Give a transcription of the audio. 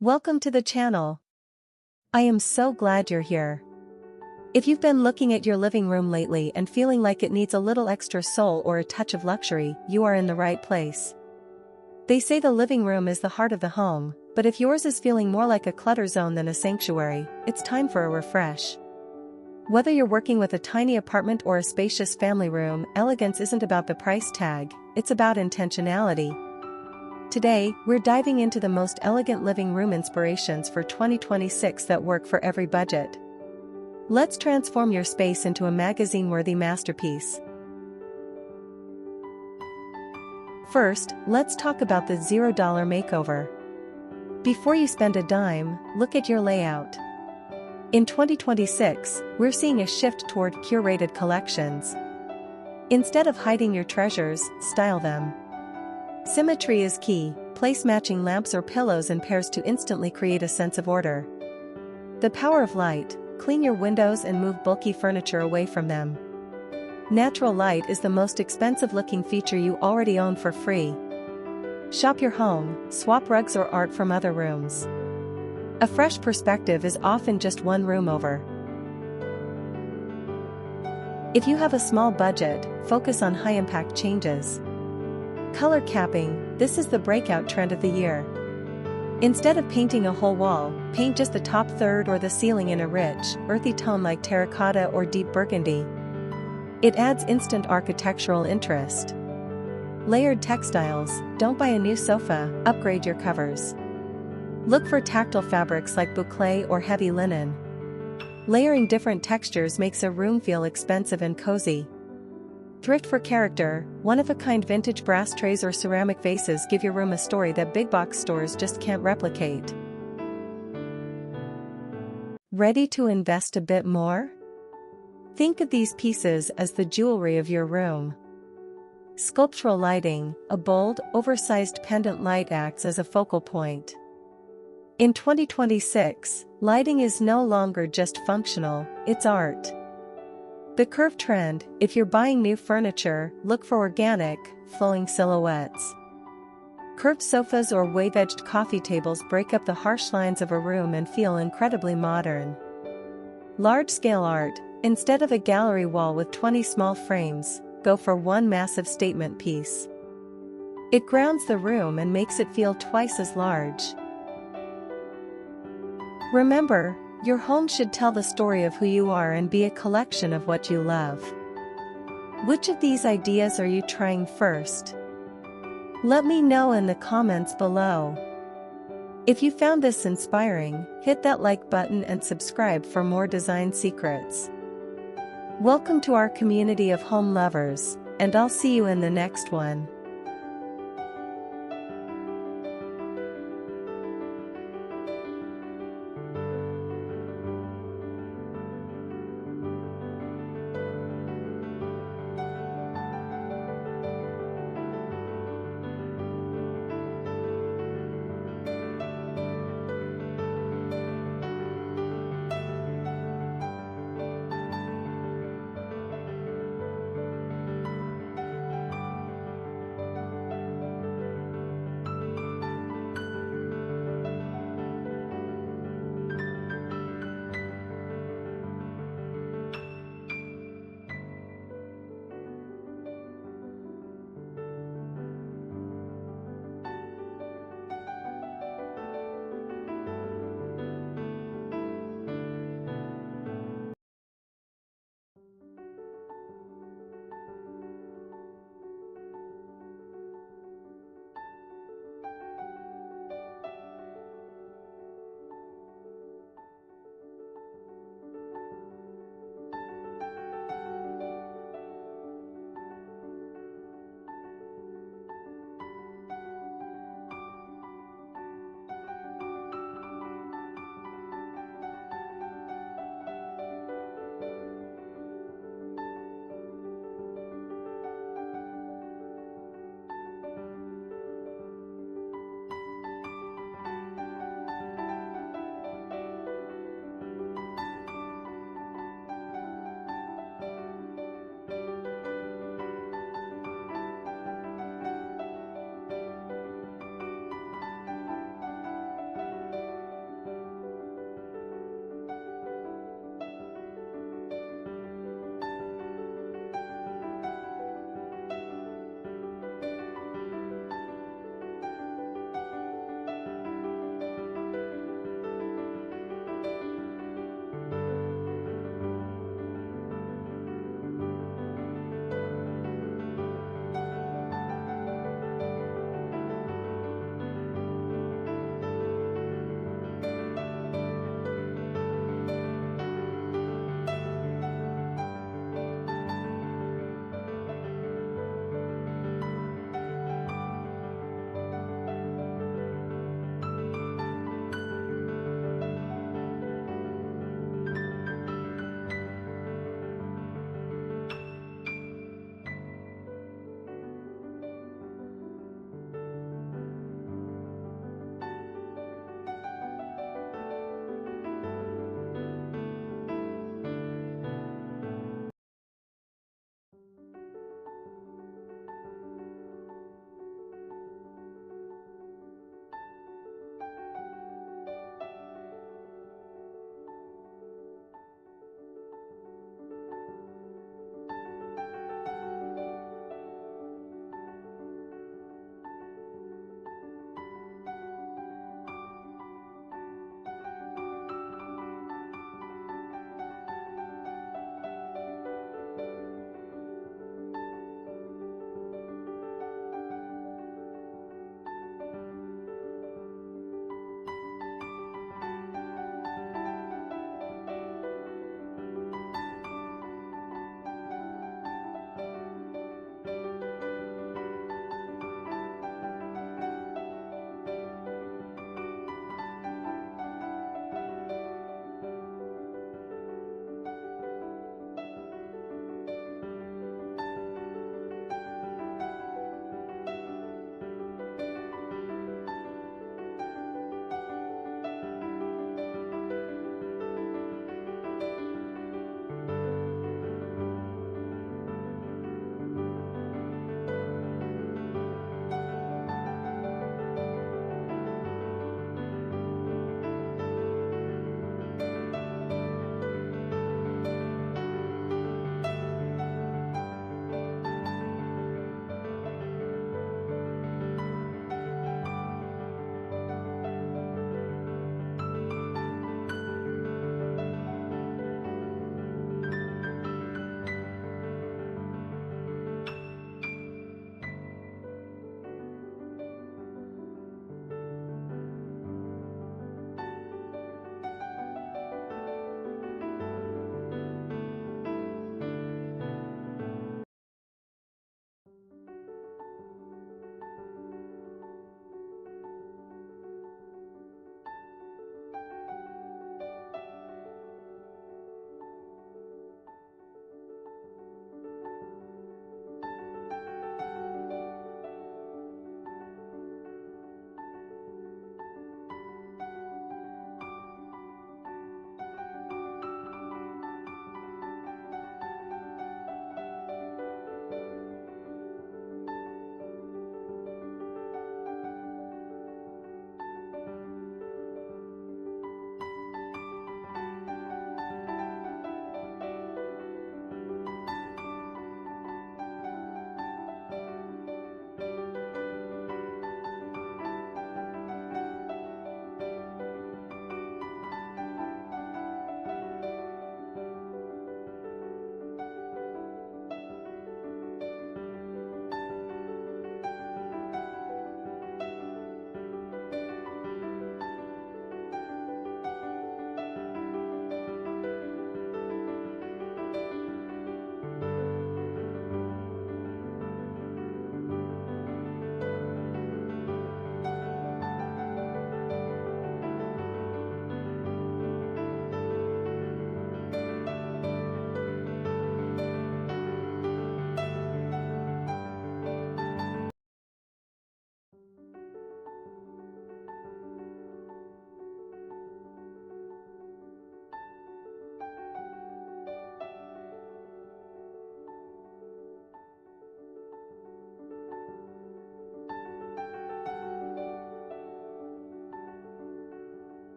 Welcome to the channel. I am so glad you're here. If you've been looking at your living room lately and feeling like it needs a little extra soul or a touch of luxury, you are in the right place. They say the living room is the heart of the home, but if yours is feeling more like a clutter zone than a sanctuary, it's time for a refresh. Whether you're working with a tiny apartment or a spacious family room, elegance isn't about the price tag, it's about intentionality. Today, we're diving into the most elegant living room inspirations for 2026 that work for every budget. Let's transform your space into a magazine-worthy masterpiece. First, let's talk about the $0 makeover. Before you spend a dime, look at your layout. In 2026, we're seeing a shift toward curated collections. Instead of hiding your treasures, style them. Symmetry is key. Place matching lamps or pillows in pairs to instantly create a sense of order. The power of light. Clean your windows and move bulky furniture away from them. Natural light is the most expensive-looking feature you already own for free. Shop your home, swap rugs or art from other rooms. A fresh perspective is often just one room over. If you have a small budget, focus on high-impact changes. Color capping. This is the breakout trend of the year. Instead of painting a whole wall, paint just the top third or the ceiling in a rich, earthy tone like terracotta or deep burgundy. It adds instant architectural interest. Layered textiles. Don't buy a new sofa, upgrade your covers. Look for tactile fabrics like boucle or heavy linen. Layering different textures makes a room feel expensive and cozy. Thrift for character. One-of-a-kind vintage brass trays or ceramic vases give your room a story that big box stores just can't replicate. Ready to invest a bit more? Think of these pieces as the jewelry of your room. Sculptural lighting. A bold, oversized pendant light acts as a focal point. In 2026, lighting is no longer just functional, it's art. The curve trend. If you're buying new furniture, look for organic, flowing silhouettes. Curved sofas or wave-edged coffee tables break up the harsh lines of a room and feel incredibly modern. Large-scale art. Instead of a gallery wall with 20 small frames, go for one massive statement piece. It grounds the room and makes it feel twice as large. Remember, your home should tell the story of who you are and be a collection of what you love. Which of these ideas are you trying first? Let me know in the comments below. If you found this inspiring, hit that like button and subscribe for more design secrets. Welcome to our community of home lovers, and I'll see you in the next one.